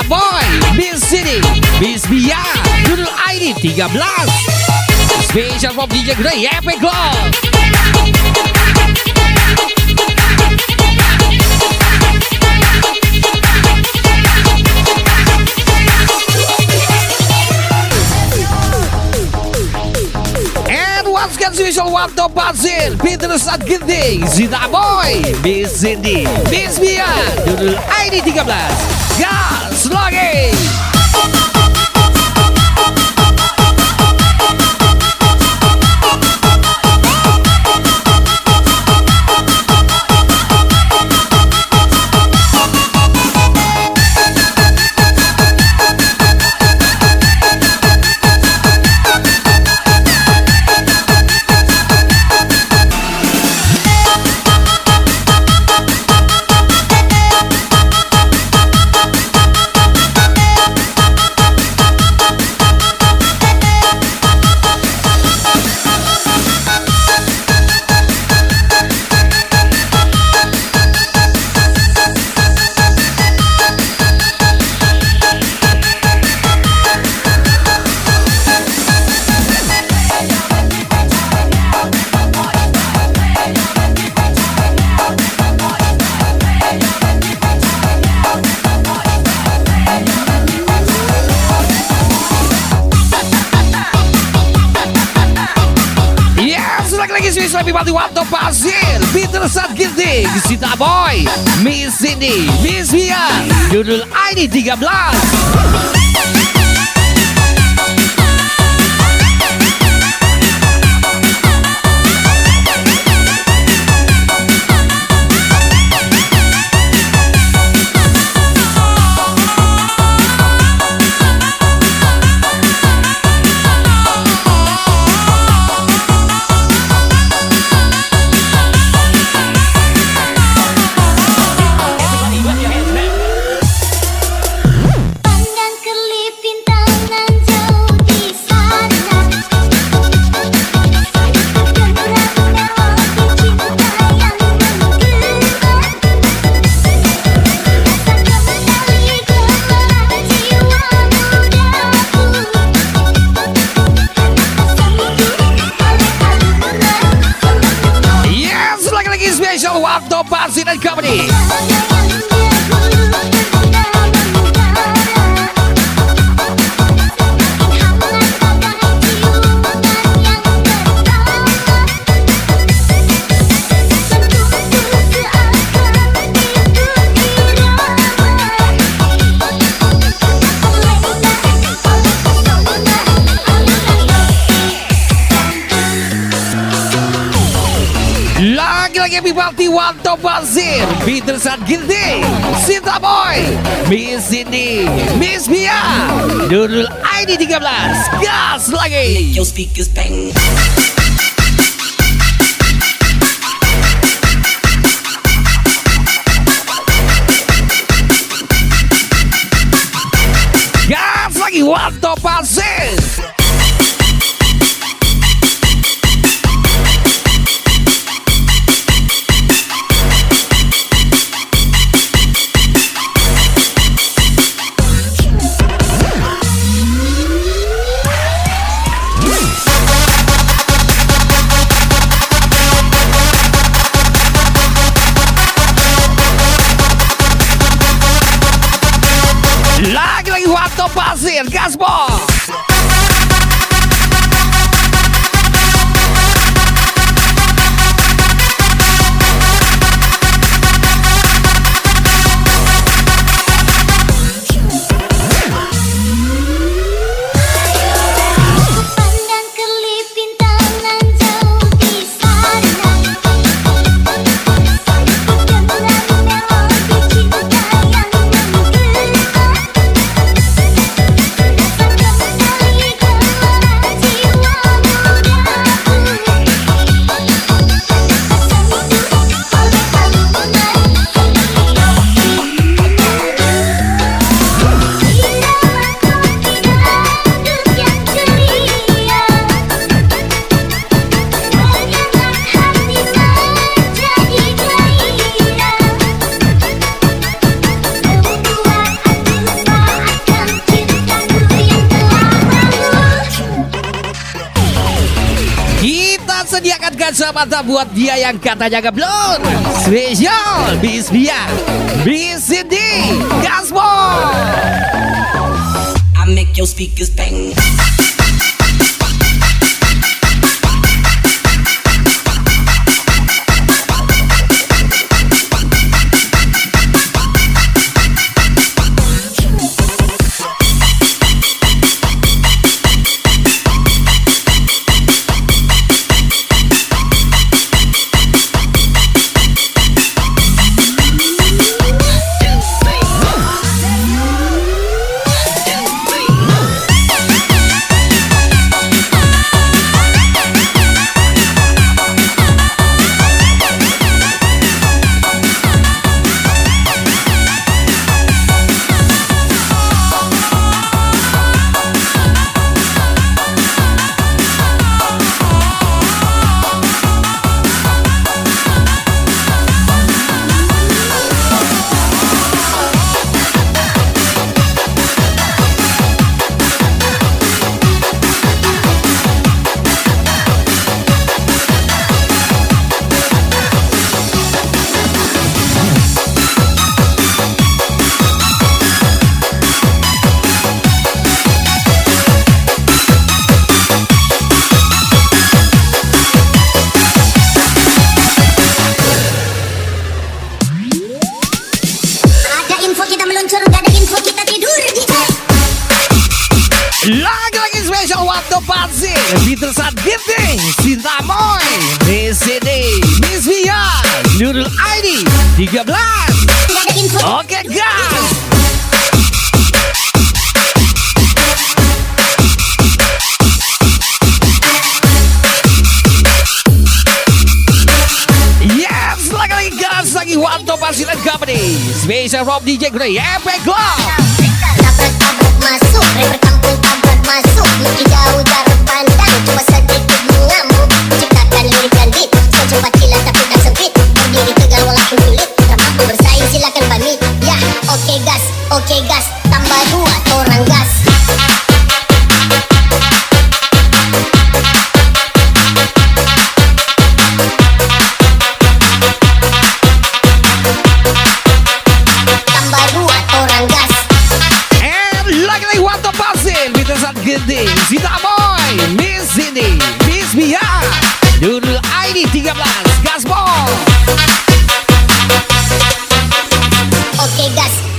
Telah Boy, Miss City, Miss Bia, judul ID 13. Special from DJ Grey, Epic Glow. Once special waktu pasir Peter saat gede Zita Boy, Miss Cindy, Miss Bia, judul ID 13. Gas lagi. Lebih mati waktu pasir Peter saat gede Zita Boy, Miss Cindy, Miss Bia, judul ID 13. Waktu Pasir dan Company. Lagi-lagi Bibati waktu Pasir Peter saat gede Zita Boy, Miss Cindy, Miss Bia, judul ID 13. Gas lagi. Your speakers bang. Gas lagi waktu Pasir. Lagi-lagi waktu Pasir, gaspol. mantap buat dia yang katanya geblon. Spesial Bis Bia, Bis Cindy, Gaspol. I make your speakers bang. Lagi-lagi spesial waktu pasti Peter saat gifting Cinta Moy, Miss CD, Miss Via, Nurul ID 13. Oke guys, yes, lagi-lagi guys, lagi waktu pasti dan company spesial from DJ Grey, Epic Club. Tabrak-tabrak masuk, rapper kampung tabrak masuk. Meski jauh jarak pandang, cuma sedikit mengamuk. Ciptakan lirik dan beat, secepat kilat tapi tak sempit. Berdiri tegar walaupun sulit, tak mampu bersaing silakan pamit. Ya, oke gas, tambah 2 orang gas. Tambah 2 orang gas. Lagi-lagi waktu pasti Peter saat gifting Cinta Moy, Miss Cindy, Miss Via, Nurul ID 13, Gaspol.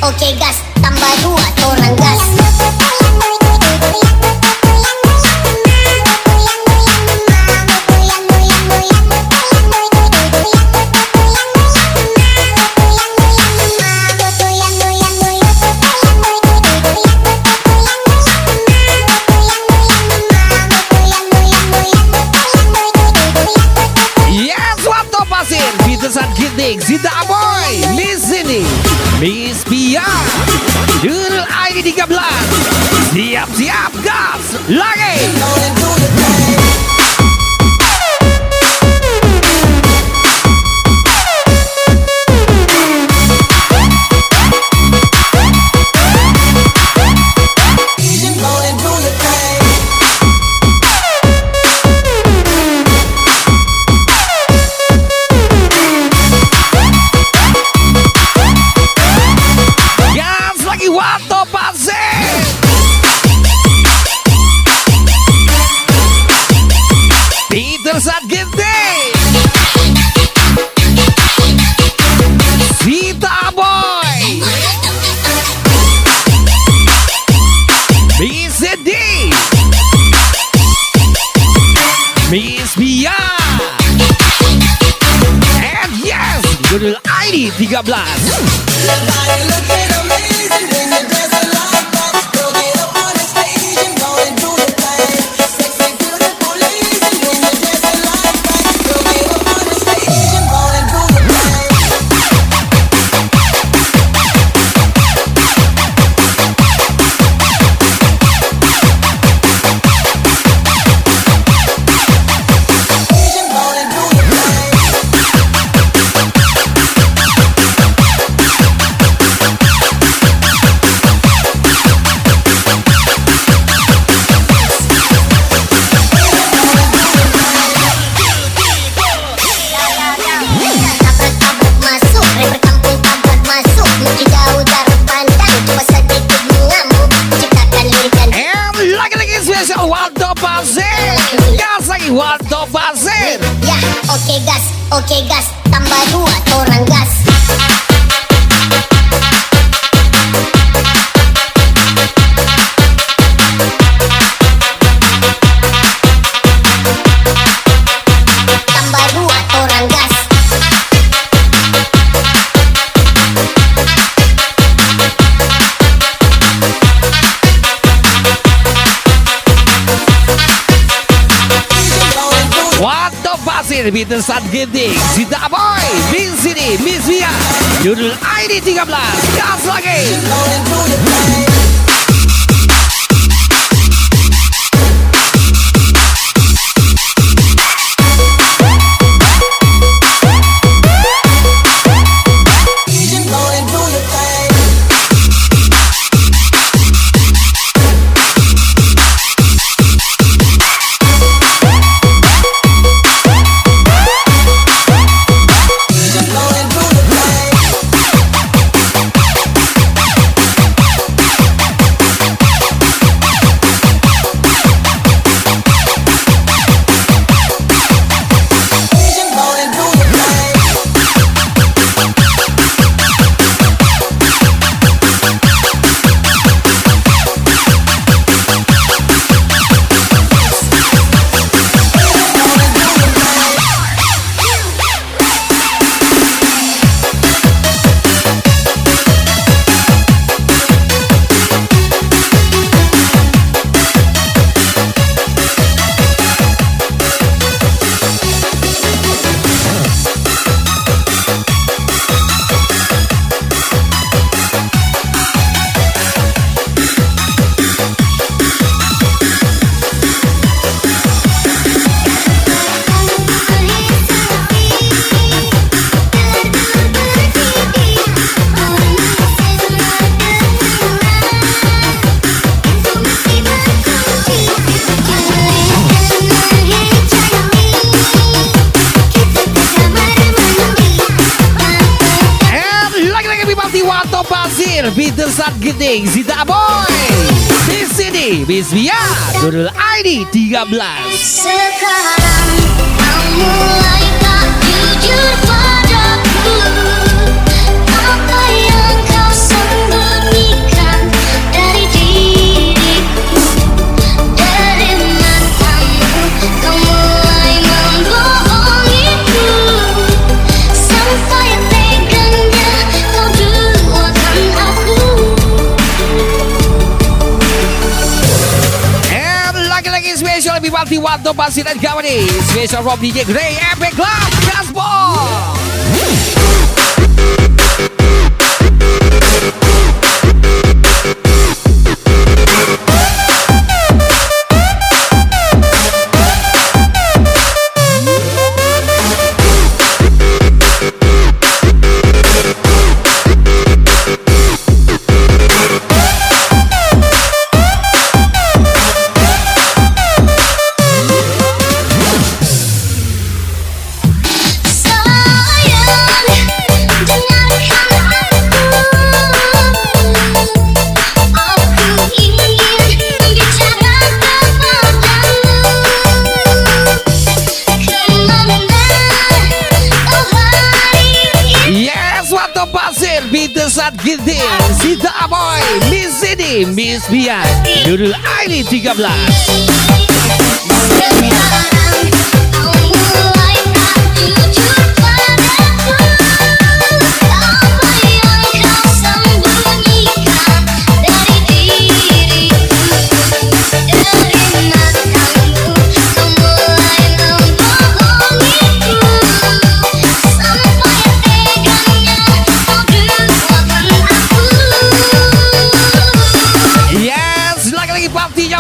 Oke gas, tambah 2 orang gas. Yes, waktu pasti Peter saat gifting Cinta Moy, Miss Cindy, Miss Via, Nurul ID 13. Siap-siap gas lagi. Gas lagi waktu pasti. Peter saat gifting Sita Boy, Miss Cindy, Miss Via, and yes, Nurul ID 13. Spesial Wanto Pasir. Gas lagi Wanto Pasir. Ya, oke gas, tambah 2 orang gas. Tambah 2 orang gas. Wanto Pasir Bitesan Ginting Zita Boy Di sini Miss Via Judul ID 13. Gas lagi. Bitesan Ginting Zita Boy. Di sini Miss Via Judul ID 13. Sekarang kau mulai tak jujur padaku. Apa yang kau sembunyikan dari diriku, dari matamu. Kau mulai membohongiku sampai teganya kau duakan aku. Lagi-lagi spesial lebih banti Wanto Pasir dan kawan ini. Spesial from DJ Grey Epic Club Gaspol. Bitesan Ginting Zita Boy. Di sini Miss Via Judul ID 13.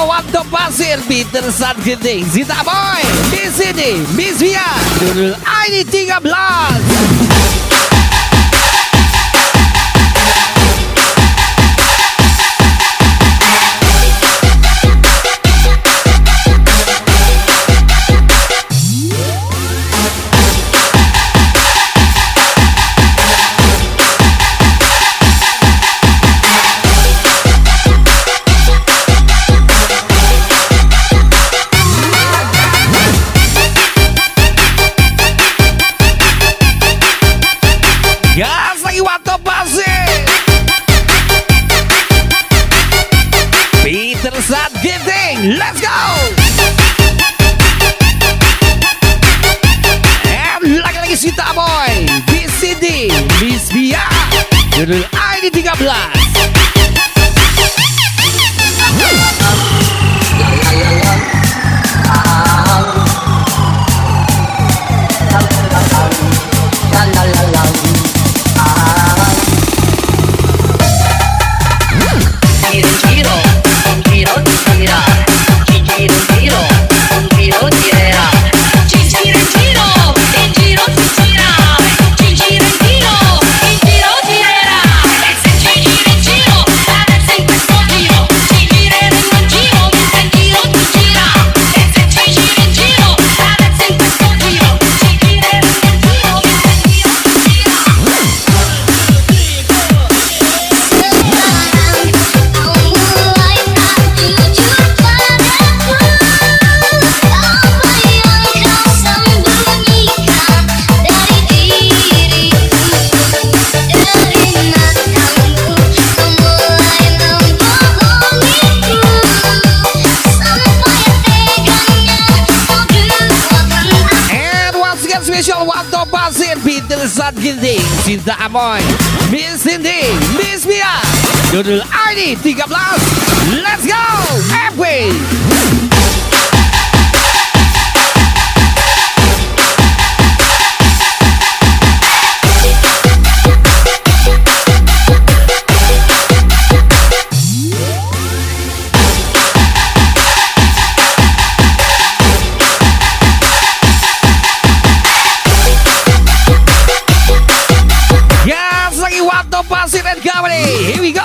Wanto Pasir Bitesan Ginting Zita Boy. Di sini Miss Via Judul ID 13. Saat Gifting. Let's go. And lagi-lagi Sita Boy BCD Miss Bia judul ID 13. Saat Gifting Cinta Amoy Miss Cindy Miss Bia judul ID 13. Let's go FW. Here we go.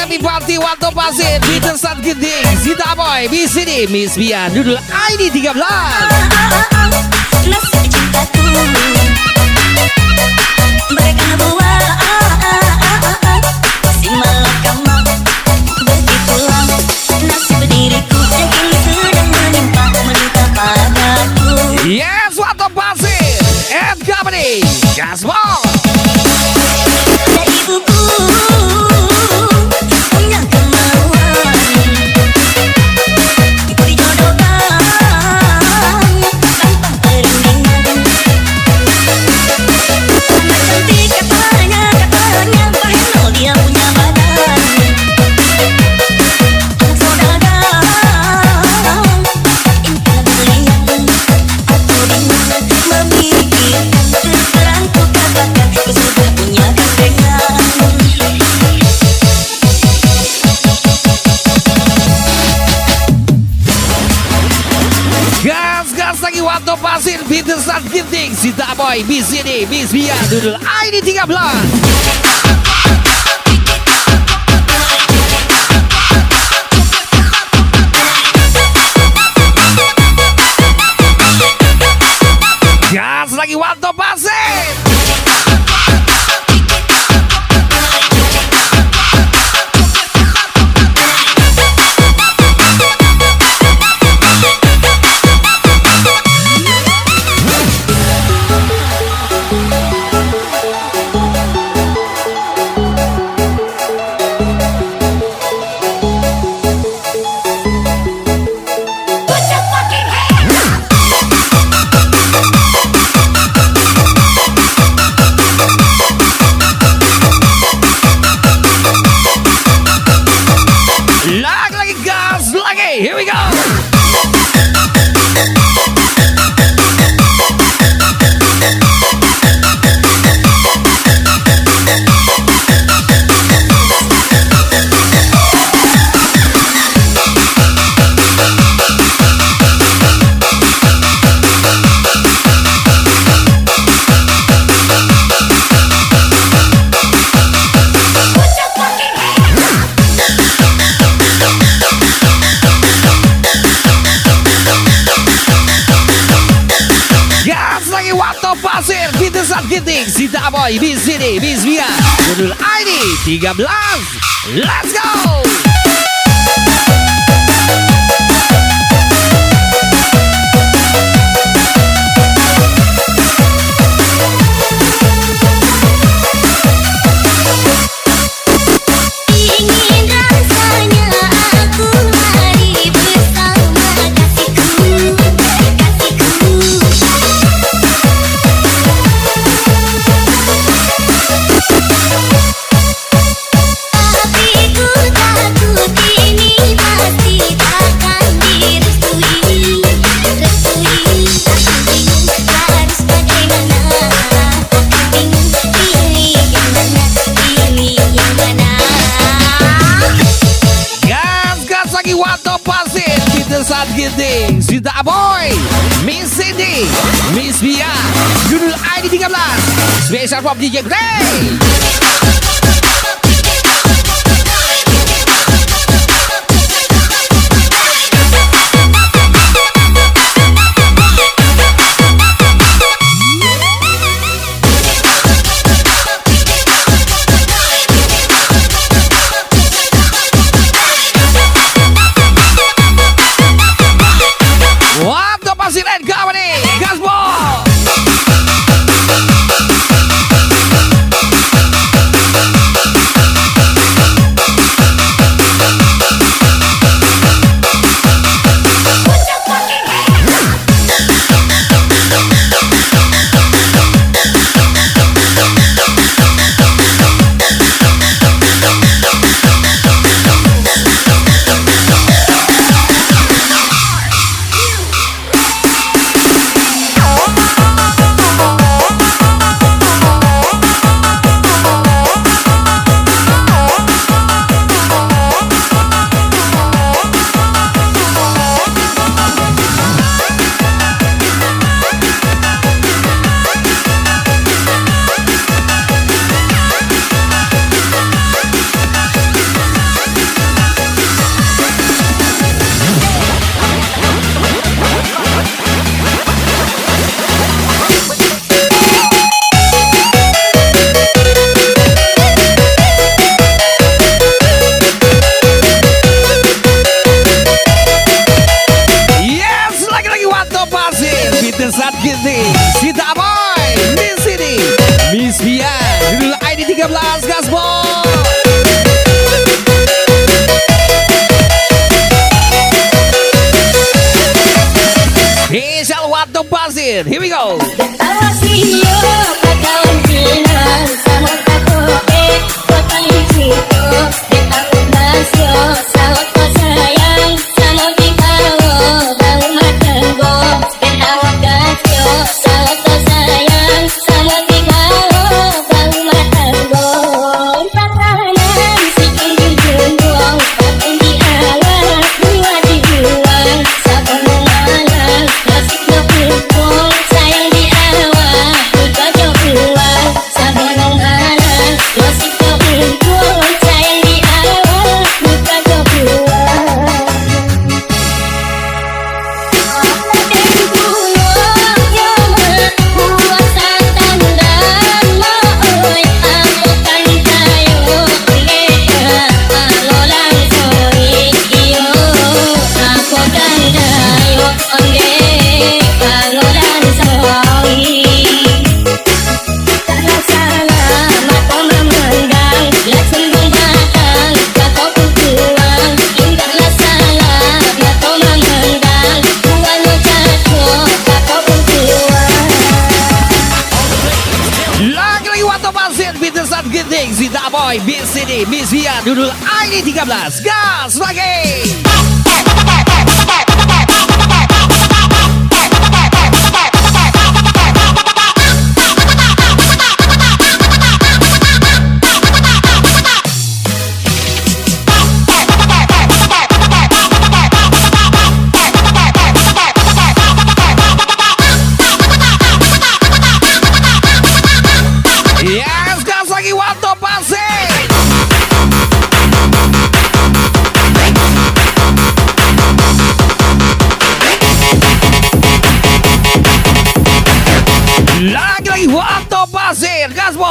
Everybody waktu pasir di Saat Gifting Sita Boy BCD Miss Bia judul ID 13. Nasib cintaku bagaikan buah si malakama begitulah nasib diriku yang kini sedang menimpa padaku. Yes, waktu pasir and company Gasball. Ibuku punya kemauan, ku dijodohkan tanpa perundingan. Anak cantik katanya Baheno dia punya badan. Anak saudagar intan berlian. Aku bingung memikirkan, terserah ku katakan ku sudah punya gandengan. Gas lagi waktu pasir di Saat Gifting Sita Boy BCD Miss Bia judul ID 13. Gas lagi waktu pasir. Ginting, Sita Boy, di sini, Miss Mia, judul ID 13. Let's go. Ingin rasanya aku lari bersama kasihku, kasihku. Tapi ku takut ini pasti takkan direstui, restui. Aku bingung harus bagaimana, aku bingung pilih yang mana, pilih yang mana. Gas lagi waktu pasir. Kita saat Ginting, Sita Boy, Miss Cindy, Miss Mia, judul ID 13. Special Pop DJ Grey. Waktu pasir dan kawan nih, gaspol. Yes, lagi-lagi waktu pasir. Kita saat Ginting, Sita Boy, Miss Cindy, Miss Mia, judul ID 13, gaspol. Special waktu pasir. Here we go. Awasio kawan bilang sama takoe kotai cito aku basio sawat ko sayang sama dikawo bau matango ben awak gasio sawat ko sayang sama dikawo bau matango pakanan sikin dijunggong pakai di awak dua dijual sabon mengalah nasib no pukul sayang di awak buka jauh keluar sabon mengalah nasib no pukul sayang di awak buka jauh keluar. Lagi-lagi waktu pasir. Kita saat Ginting, Sita Boy, Miss Cindy, Miss Mia, judul ID 13, gas lagi. Yes, gas lagi waktu pasir. Lagi-lagi waktu pasir. gaspol.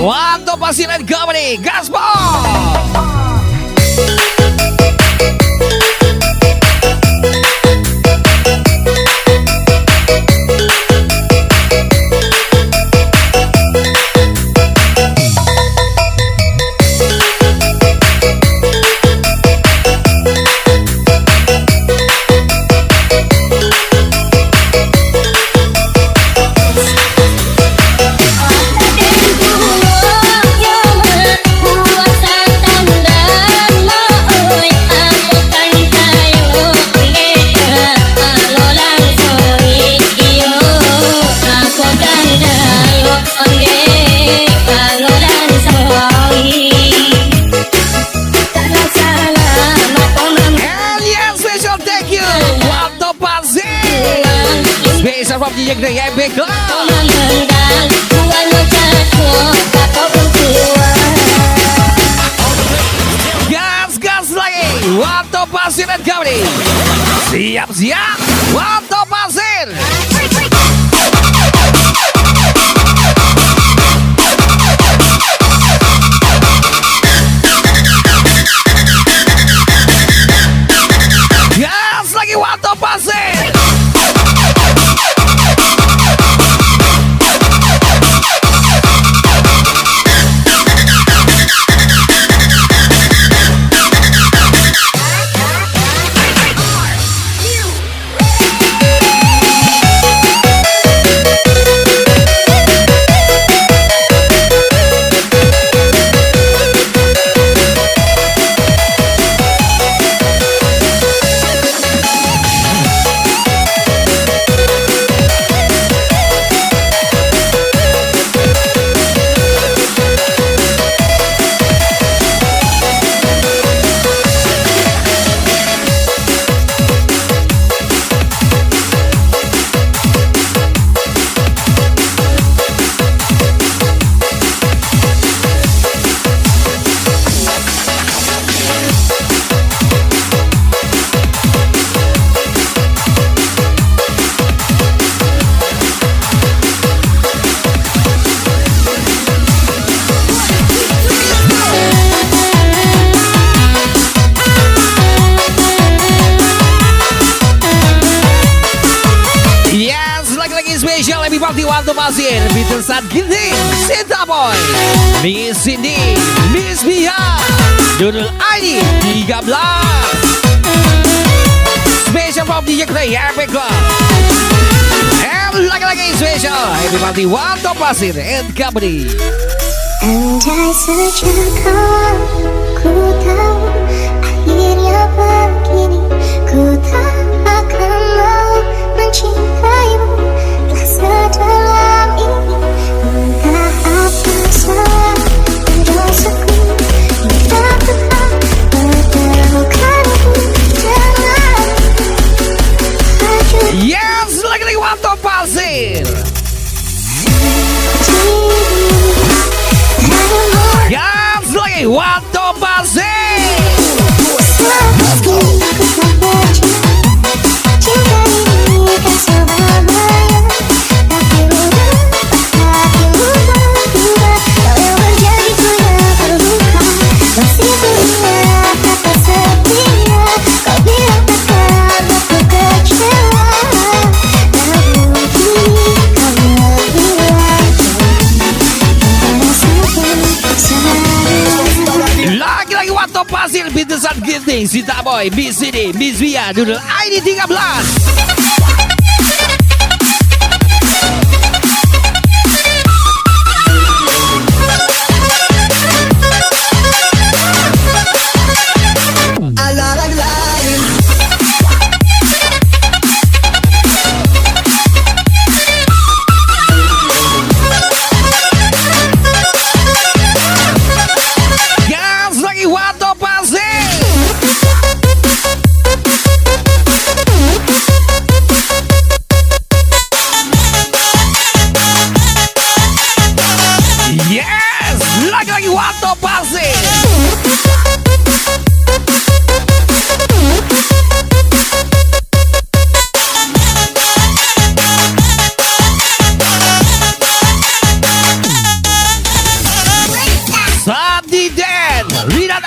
Waktu pasiran company gaspol. From the young day, big club. Gas lagi. Waktu pasir dan company. Siap. Waktu pasir. Gas lagi waktu pasir. Waktu pasir Bitesan Gini Sinta Boy Miss Cindy Miss Mia Dudul ID 13 Special from DJ Clay Epic Club. And lagi-lagi special Happy Party Waktu Pasir and Company. Andai saja ku tahu akhirnya begini, ku tak akan mau mencintaimu. Sedalam ini entah apa salah dan dosaku, entah Tuhan pertemukanku dengan hancur. Yes, lagi-lagi waktu pasir. Yes, lagi waktu pasir. Cinta ini kan selamanya. Lagi-lagi waktu pasir Bitesan Gini Sinta Boy Miss Cindy Miss Mia Dudul ID 13.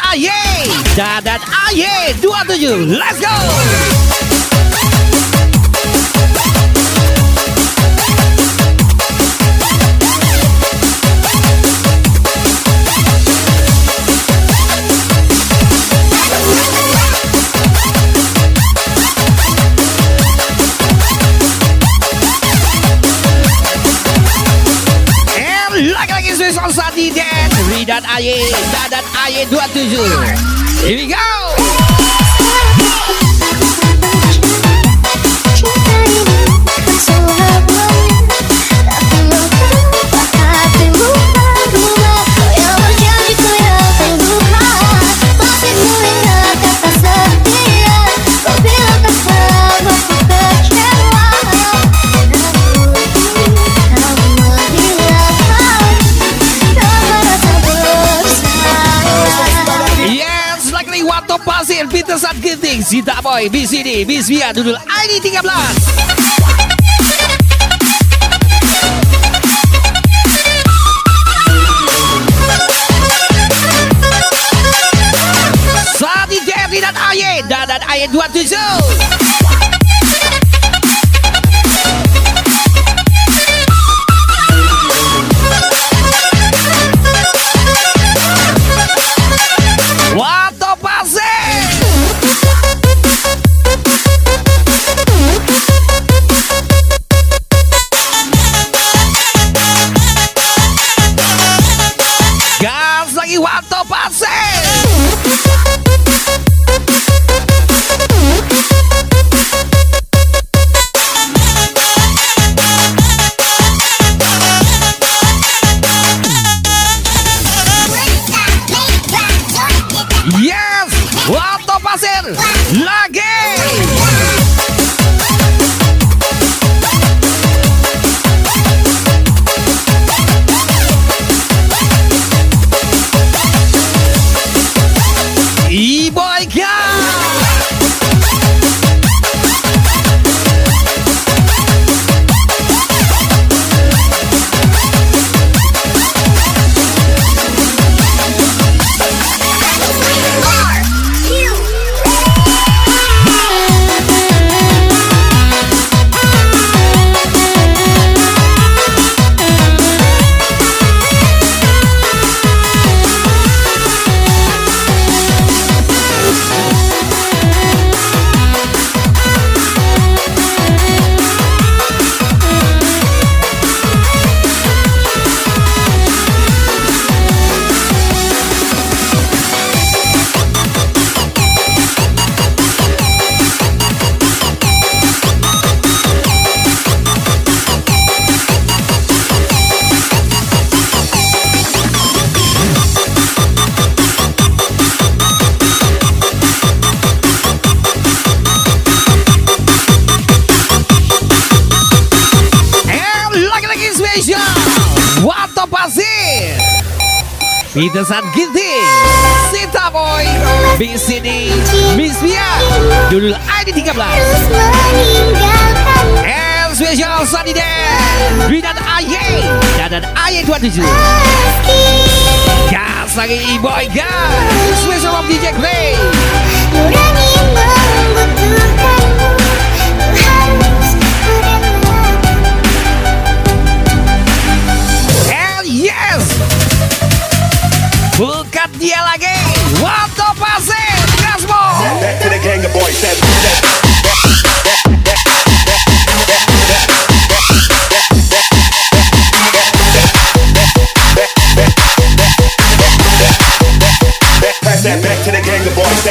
Aye Dadan Aye 27. Let's go. Lagi-lagi spesial Sadi dan Ridan Aye Dadan Aye 27. Here we go. Pasir Peter Saat Genting Sita Boy BCD Bisbia Dudul ID 13. Sadi Jerry dan Aye Dadan Aye 27. Wato Pasir. Gas lagi Wato Pasir. Yes, Wato Pasir lagi. Iboyka. Wato Pasir Peter Saat Genting Sita Boy BCD Bisbia Dudul ID 13. And spesial Sadi Dan Ridan Aye Dadan Aye 27. Gas lagi Boy Gas. Spesial of DJ Grey. Yes, bukan dia lagi. Wato Pasir Gasmo. Back to the gang of boys. Pass that back to the gang of boys.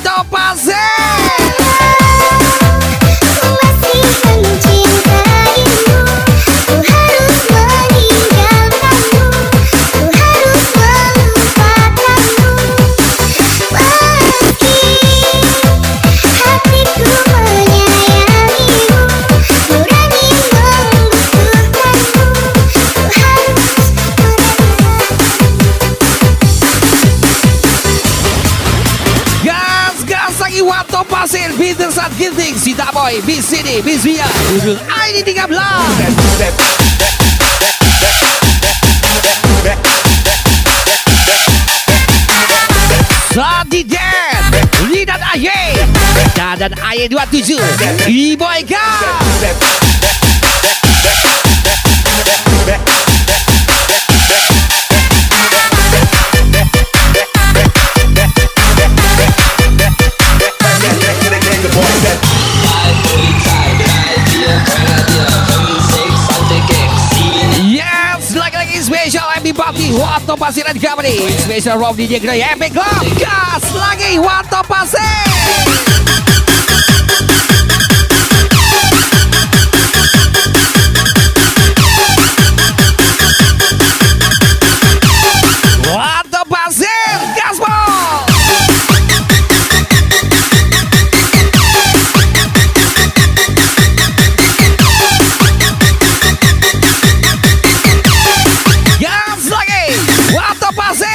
Pasir. Ku masih mencintaimu, ku harus meninggalkanmu, ku harus melupakanmu. Meski hatiku menyayangimu, nurani membutuhkanmu, ku harus Gas, gas lagi Wato Pasir. Bintang saat ginting. Sita Boy, Bis Sini, Bis Via. Judul ID 13. Sadi Den, Lidat Aye, dan Aye 27. E-Boy Gas. Yes, lagi-lagi special MB Party Wato Pasir dan Company. Special Rob DJ Grey Epic Club. Gas lagi Wato Pasir. Wato Pasir, gaspol. Gas lagi Wato Pasir.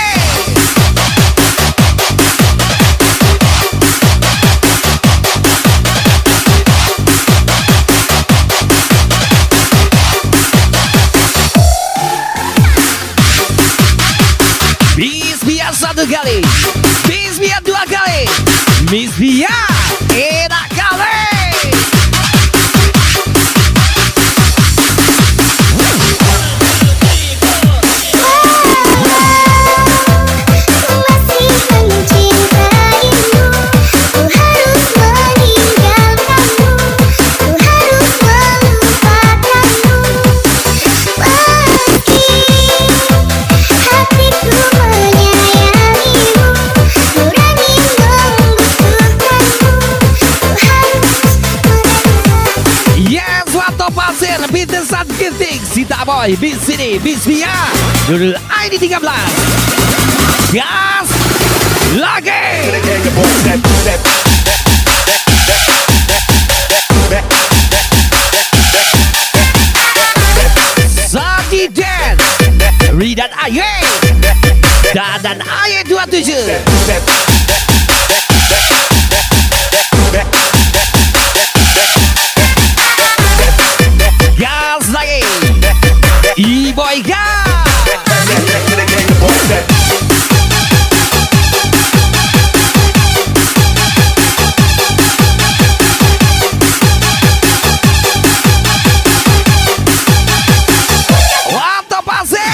Bis Bia satu kali, Bis Bia dua kali, Bis Bia enak kali. Ku masih mencintaimu, ku harus meninggalkanmu, ku harus melupakanmu. Meski hatiku menyayangimu, nurani membutuhkanmu, ku harus Yes, Wato Pasir, Bintang saat ginting. Sita Boy, Bis Sini, Bis Via. Judul ID 13. Gas lagi. Sadi Den, Ridat Aye, dan Aye 27. Gas lagi E-Boy Gas. Wato Pasir.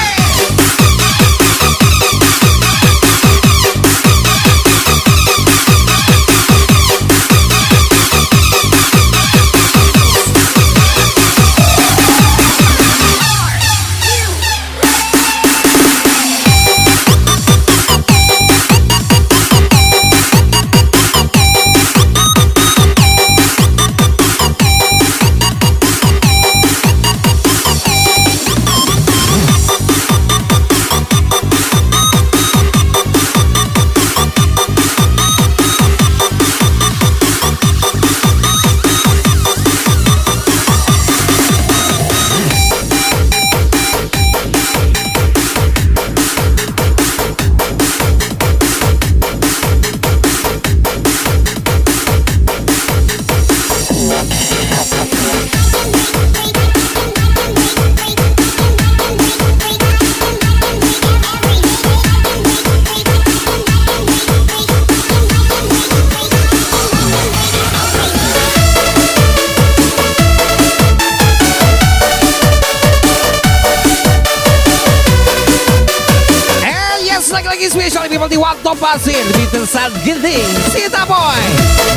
lagi spesial di Wato Pasir, Bintang saat ginting, Sita Boy,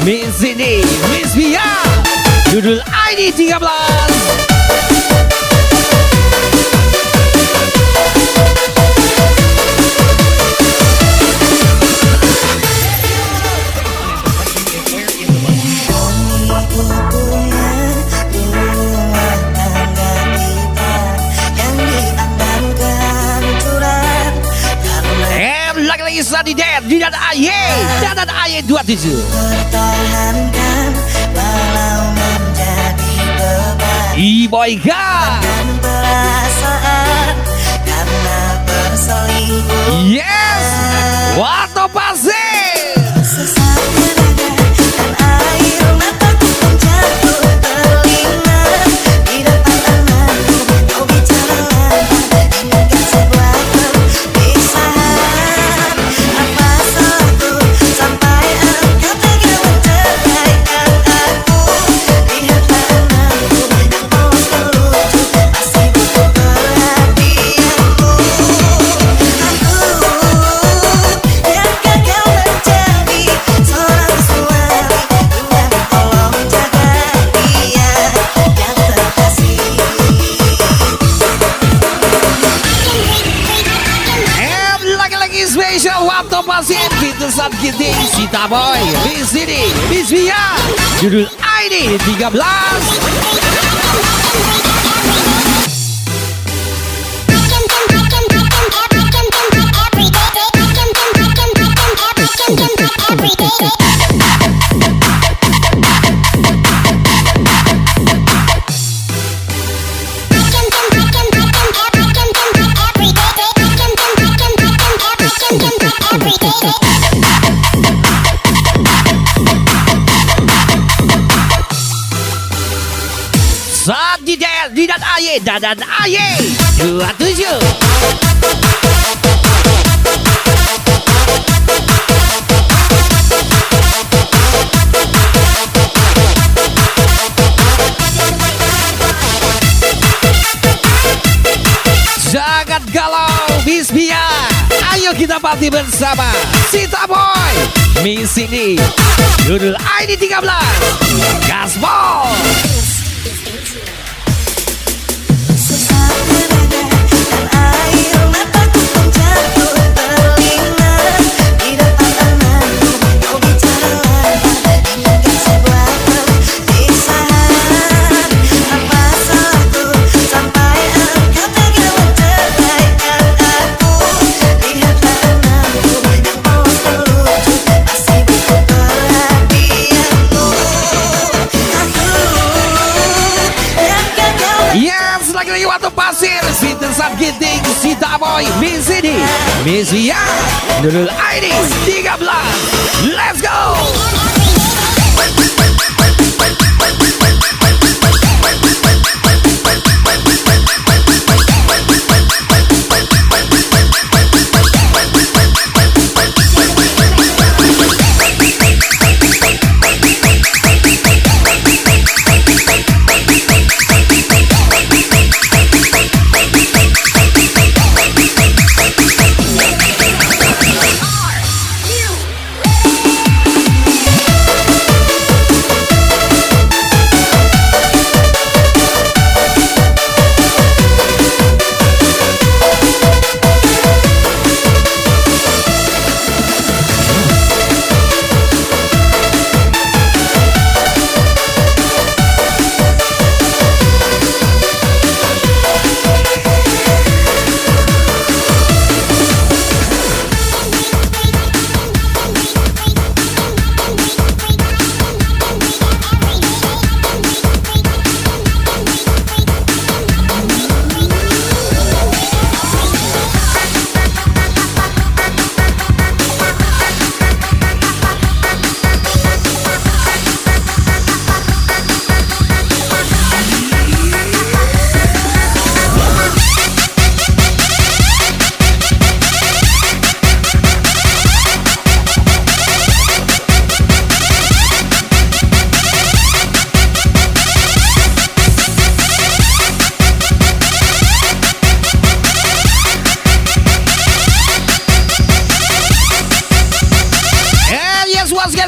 Miss Ini, Miss Bia, judul ID 13. ID 27. Pertahankan walau menjadi beban E-Boy God. dan perasaan karena berselingkuh. Yes. Waktu pasir. Sesak dada dan air mataku pun jatuh terlingan di depan anakku. Kau bicara hingga sebuah perpisahan. Apa salahku sampai engkau tega menceraikan aku? Lihatlah anakku yang polos melucu masih butuh perhatianku. Aku yang gagal menjadi seorang suami, Tuhan tolong jaga dia yang terkasih. And lagi-lagi spesial waktu pasir Pintesan Giting Sita Boy Miss Didi Miss Via judul ID 13. Saat Didat Aye Dadan Aye 27. Jangan galau Miss Bia. Ayo kita party bersama Sita Boy Miss ini judul ID 13 Gaspol. Sesak dada dan air mataku pun jatuh terlingan di depan anakku. Kau bicara hingga sebuah perpisahan. Apa salahku sampai engkau tega menceraikan aku? Lihatlah anakku yang polos melucu masih butuh perhatianku. Aku yang gagal. Yes, lagi-lagi waktu pasir Pintesan Giting Sita Boy Miss ini Miss Via judul ID 13. Let's go.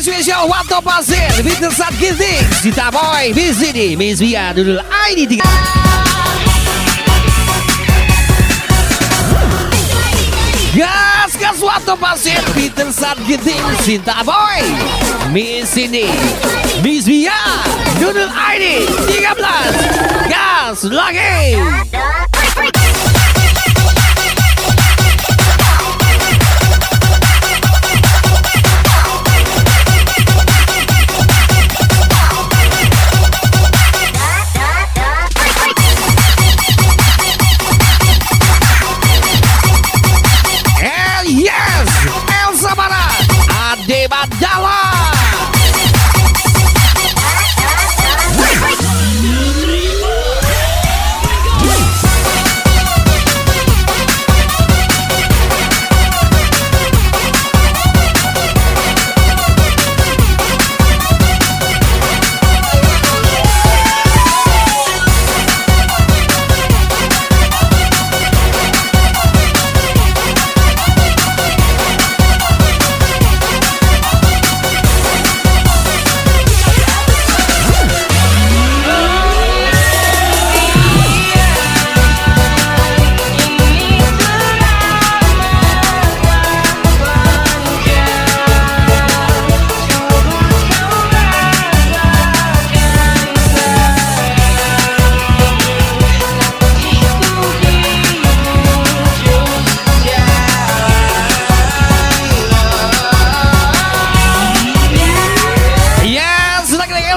Spesial waktu pasir Pintesan Giting Sita Boy Miss ini Miss Via judul ID 3. Gas waktu pasir Pintesan Giting Sita Boy Miss ini Miss Via judul ID 13. Gas lagi.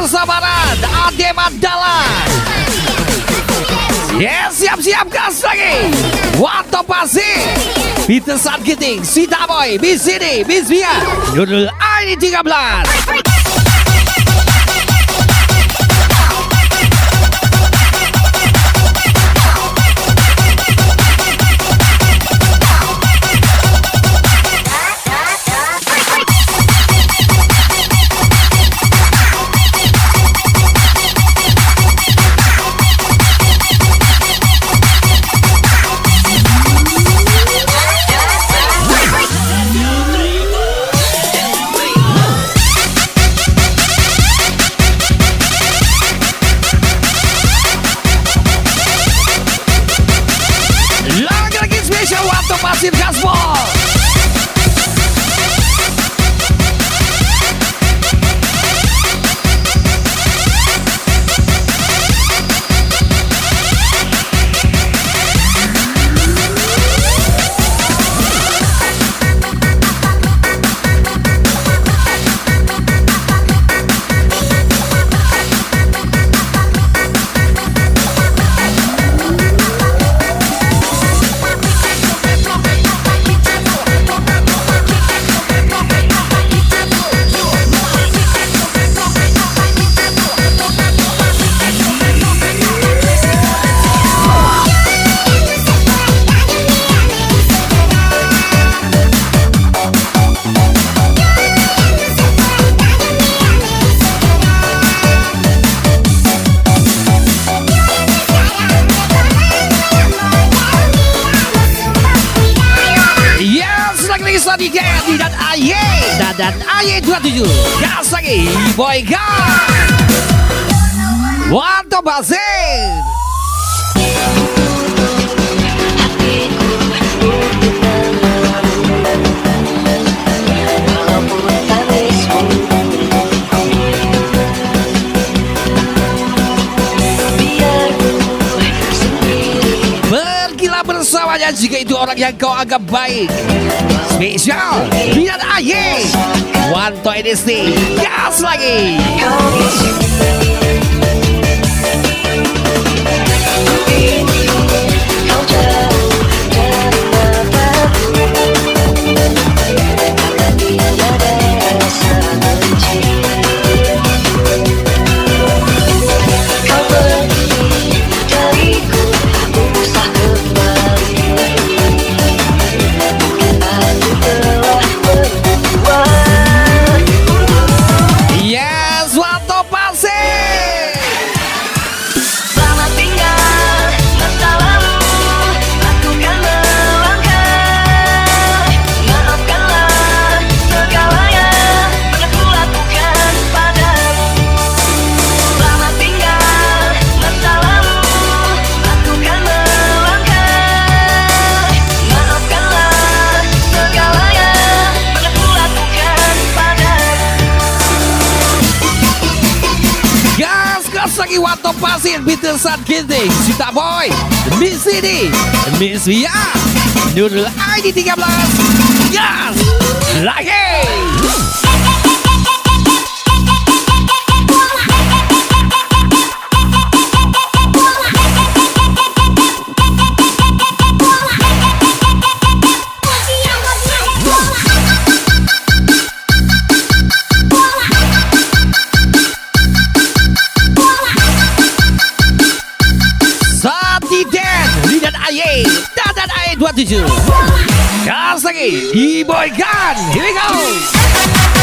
persabaran Ade Mandala. Yes, siap-siap gas lagi. Wato Pasir, Peter San Giting, Sita Boy, Miss Sini, Miss Via, Nurul Aini 13. Lagi-lagi spesial Wato Pasir Gaspol. Lagi dan Aye dan Aye 27. Gas lagi Boy God Wato Pasir. Pergilah bersamanya jika itu orang yang kau anggap baik. Spesial Bidan Aye Wanto NST. Gas lagi. Yes, Wato Pasir. Selamat tinggal masa lalu, aku kan melangkah. Maafkanlah segalanya pernah ku lakukan padamu. Selamat tinggal masa lalu, aku kan melangkah. Maafkanlah segalanya pernah ku lakukan padamu. Gas lagi Wato Pasir, Peter San Giting, Sita Boy, Miss Sini, Miss Via, Nurul ID 13. Gas lagi. Lidan Aye dan Aye 27. Gas lagi di Boy Gun. Here we go.